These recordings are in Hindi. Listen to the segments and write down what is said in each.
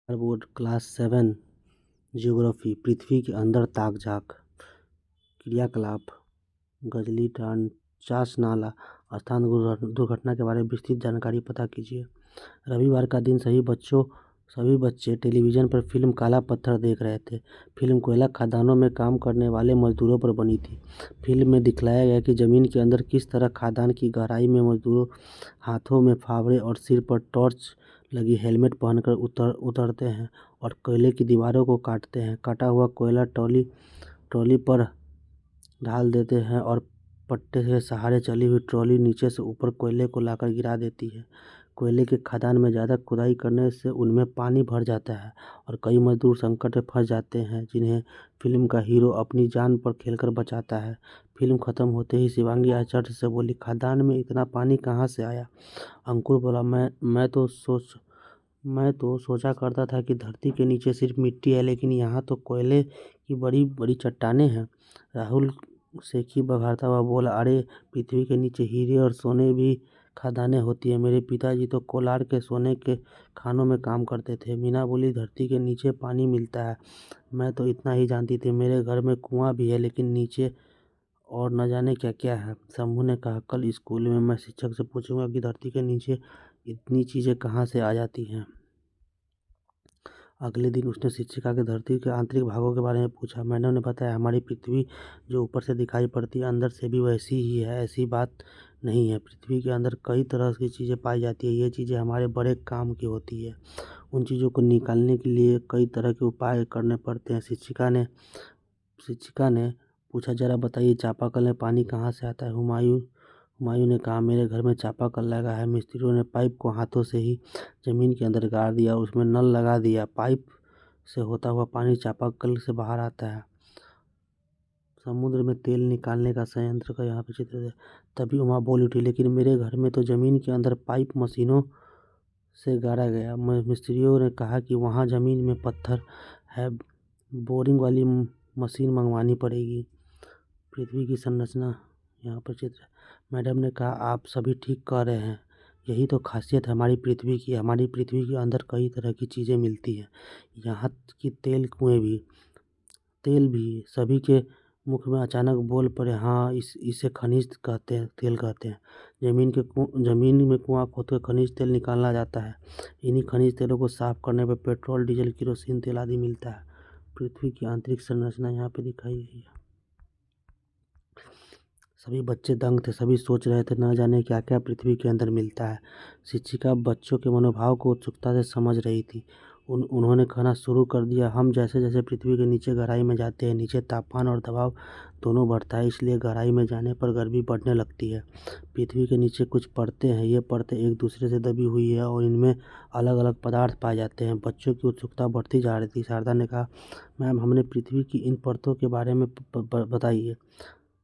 Board class 7 geography. पृथ्वी के अंदर ताक झाँक। क्रियाकलाप गजली चास नाला स्थान दुर्घटना के बारे में विस्तृत जानकारी पता कीजिए। रविवार का दिन सभी बच्चे टेलीविज़न पर फिल्म काला पत्थर देख रहे थे। फिल्म कोयला खदानों में काम करने वाले मजदूरों पर बनी थी। फिल्म में दिखलाया गया कि ज़मीन के अंदर किस तरह खदान की गहराई में मजदूरों हाथों में फावड़े और सिर पर टॉर्च लगी हेलमेट पहनकर उतरते हैं और कोयले की दीवारों को काटते हैं। कटा हुआ कोयला ट्रॉली पर ढाल देते हैं और पट्टे के सहारे चली हुई ट्रॉली नीचे से ऊपर कोयले को लाकर गिरा देती है। कोयले के खदान में ज़्यादा खुदाई करने से उनमें पानी भर जाता है और कई मजदूर संकट में फंस जाते हैं, जिन्हें फिल्म का हीरो अपनी जान पर खेलकर बचाता है। फिल्म खत्म होते ही शिवांगी आश्चर्य से बोली, खदान में इतना पानी कहाँ से आया? अंकुर बोला, मैं तो सोचा करता था कि धरती के नीचे सिर्फ मिट्टी है, लेकिन यहाँ तो कोयले की बड़ी बड़ी चट्टानें हैं। राहुल सेखी बघारता हुआ बोला, अरे पृथ्वी के नीचे हीरे और सोने भी खदानें होती है। मेरे पिताजी तो कोलार के सोने के खानों में काम करते थे। मीना बोली, धरती के नीचे पानी मिलता है, मैं तो इतना ही जानती थी। मेरे घर में कुआं भी है, लेकिन नीचे और न जाने क्या क्या है। शंभू ने कहा, कल स्कूल में मैं शिक्षक से पूछूंगा कि धरती के नीचे इतनी चीज़ें कहाँ से आ जाती हैं। अगले दिन उसने शिक्षिका के धरती के आंतरिक भागों के बारे में पूछा। मैडम ने बताया, हमारी पृथ्वी जो ऊपर से दिखाई पड़ती है, अंदर से भी वैसी ही है। ऐसी बात नहीं है, पृथ्वी के अंदर कई तरह की चीज़ें पाई जाती है। ये चीज़ें हमारे बड़े काम की होती है। उन चीज़ों को निकालने के लिए कई तरह के उपाय करने पड़ते हैं। शिक्षिका ने पूछा, जरा बताइए, चापाकल में पानी कहाँ से आता है? हुमायूं ने कहा, मेरे घर में चापाकल लगा है। मिस्त्रियों ने पाइप को हाथों से ही जमीन के अंदर गाड़ दिया और उसमें नल लगा दिया। पाइप से होता हुआ पानी चापाकल से बाहर आता है। समुद्र में तेल निकालने का संयंत्र का यहाँ पे चित्र है। तभी उमा बोल उठी, लेकिन मेरे घर में तो जमीन के अंदर पाइप मशीनों से गाड़ा गया। मिस्त्रियों ने कहा कि वहाँ जमीन में पत्थर है, बोरिंग वाली मशीन मंगवानी पड़ेगी। पृथ्वी की संरचना यहाँ पर चित्र है। मैडम ने कहा, आप सभी ठीक कह रहे हैं, यही तो खासियत है हमारी पृथ्वी की। हमारी पृथ्वी के अंदर कई तरह की चीज़ें मिलती हैं, यहाँ की तेल भी। सभी के मुख में अचानक बोल पड़े, हाँ, इसे खनिज कहते हैं, तेल कहते हैं। जमीन में कुआं खोद कर खनिज तेल निकाला जाता है। इन्हीं खनिज तेलों को साफ करने पर पेट्रोल, डीजल, केरोसिन तेल आदि मिलता है। पृथ्वी की आंतरिक संरचना यहाँ पे दिखाई गई है। सभी बच्चे दंग थे। सभी सोच रहे थे, न जाने क्या क्या पृथ्वी के अंदर मिलता है। शिक्षिका बच्चों के मनोभाव को उत्सुकता से समझ रही थी। उन्होंने कहना शुरू कर दिया, हम जैसे जैसे पृथ्वी के नीचे गहराई में जाते हैं, नीचे तापमान और दबाव दोनों बढ़ता है, इसलिए गहराई में जाने पर गर्मी बढ़ने लगती है। पृथ्वी के नीचे कुछ परतें हैं। ये परतें एक दूसरे से दबी हुई है और इनमें अलग अलग पदार्थ पाए जाते हैं। बच्चों की उत्सुकता बढ़ती जा रही थी। शारदा ने कहा, मैम, हमने पृथ्वी की इन परतों के बारे में बताइए।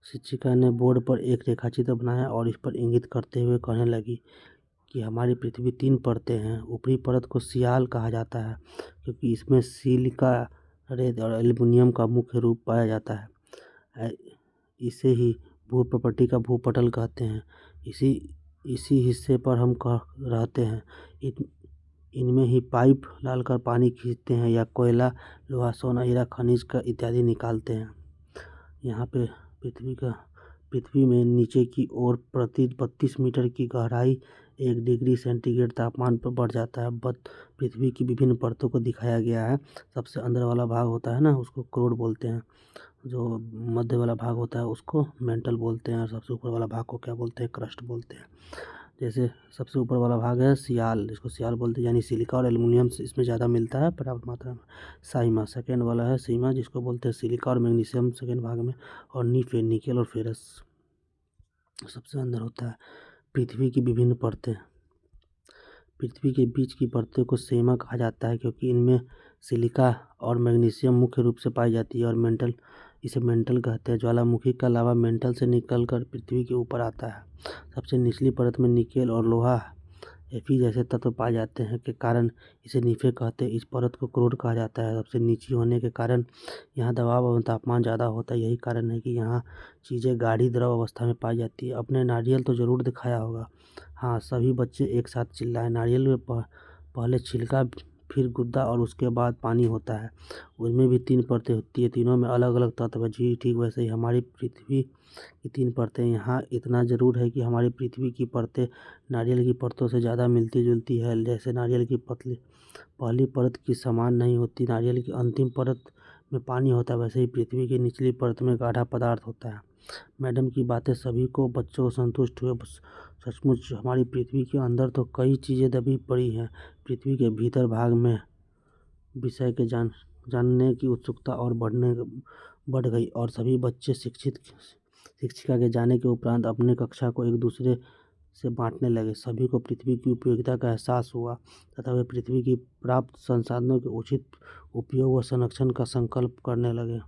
शिक्षिका ने बोर्ड पर एक रेखाचित्र बनाया और इस पर इंगित करते हुए कहने लगी कि हमारी पृथ्वी 3 परतें हैं। ऊपरी परत को सियाल कहा जाता है, क्योंकि इसमें सिलिका, रेत और एल्युमिनियम का मुख्य रूप पाया जाता है। इसे ही भूप्रपट्टी का भूपटल कहते हैं। इसी हिस्से पर हम रहते हैं। इनमें ही पाइप डालकर पानी खींचते हैं या कोयला, लोहा, सोना, हीरा, खनिज का इत्यादि निकालते हैं। यहाँ पे पृथ्वी में नीचे की ओर प्रति 32 मीटर की गहराई 1 डिग्री सेंटीग्रेड तापमान पर बढ़ जाता है। पृथ्वी की विभिन्न परतों को दिखाया गया है। सबसे अंदर वाला भाग होता है ना, उसको क्रोड बोलते हैं। जो मध्य वाला भाग होता है उसको मेंटल बोलते हैं, और सबसे ऊपर वाला भाग को क्या बोलते हैं? क्रस्ट बोलते हैं। जैसे सबसे ऊपर वाला भाग है सियाल, जिसको सियाल बोलते हैं, यानी सिलिका और एल्युमिनियम इसमें ज़्यादा मिलता है पर्याप्त मात्रा में। साइमा सेकेंड वाला है सीमा, जिसको बोलते हैं सिलिका और मैग्नीशियम सेकेंड भाग में। और नीफे, निकेल और फेरस सबसे अंदर होता है। पृथ्वी की विभिन्न परतें। पृथ्वी के बीच की परतों को सेमा कहा जाता है, क्योंकि इनमें सिलिका और मैग्नीशियम मुख्य रूप से पाई जाती है। और इसे मेंटल कहते हैं। ज्वालामुखी का लावा मेंटल से निकलकर पृथ्वी के ऊपर आता है। सबसे निचली परत में निकेल और लोहा, एफी जैसे तत्व पाए जाते हैं के कारण इसे नीफे कहते हैं। इस परत को क्रोड कहा जाता है। सबसे नीची होने के कारण यहाँ दबाव और तापमान ज़्यादा होता है। यही कारण है कि यहाँ चीज़ें गाढ़ी द्रव अवस्था में पाई जाती है। अपने नारियल तो ज़रूर दिखाया होगा। हाँ, सभी बच्चे एक साथ चिल्लाए। नारियल में पहले छिलका, फिर गुद्दा और उसके बाद पानी होता है। उसमें भी 3 परतें होती है, तीनों में अलग अलग तत्व है। जी ठीक वैसे ही हमारी पृथ्वी की 3 परतें। यहाँ इतना ज़रूर है कि हमारी पृथ्वी की परतें नारियल की परतों से ज़्यादा मिलती जुलती है। जैसे नारियल की पहली परत की समान नहीं होती, नारियल की अंतिम परत में पानी होता है, वैसे ही पृथ्वी की निचली परत में गाढ़ा पदार्थ होता है। मैडम की बातें सभी को बच्चों को संतुष्ट हुए। सचमुच हमारी पृथ्वी के अंदर तो कई चीज़ें दबी पड़ी हैं। पृथ्वी के भीतर भाग में विषय के जानने की उत्सुकता और बढ़ गई और सभी बच्चे शिक्षिका के जाने के उपरांत अपने कक्षा को एक दूसरे से बांटने लगे। सभी को पृथ्वी की उपयोगिता का एहसास हुआ तथा वे पृथ्वी की प्राप्त संसाधनों के उचित उपयोग व संरक्षण का संकल्प करने लगे।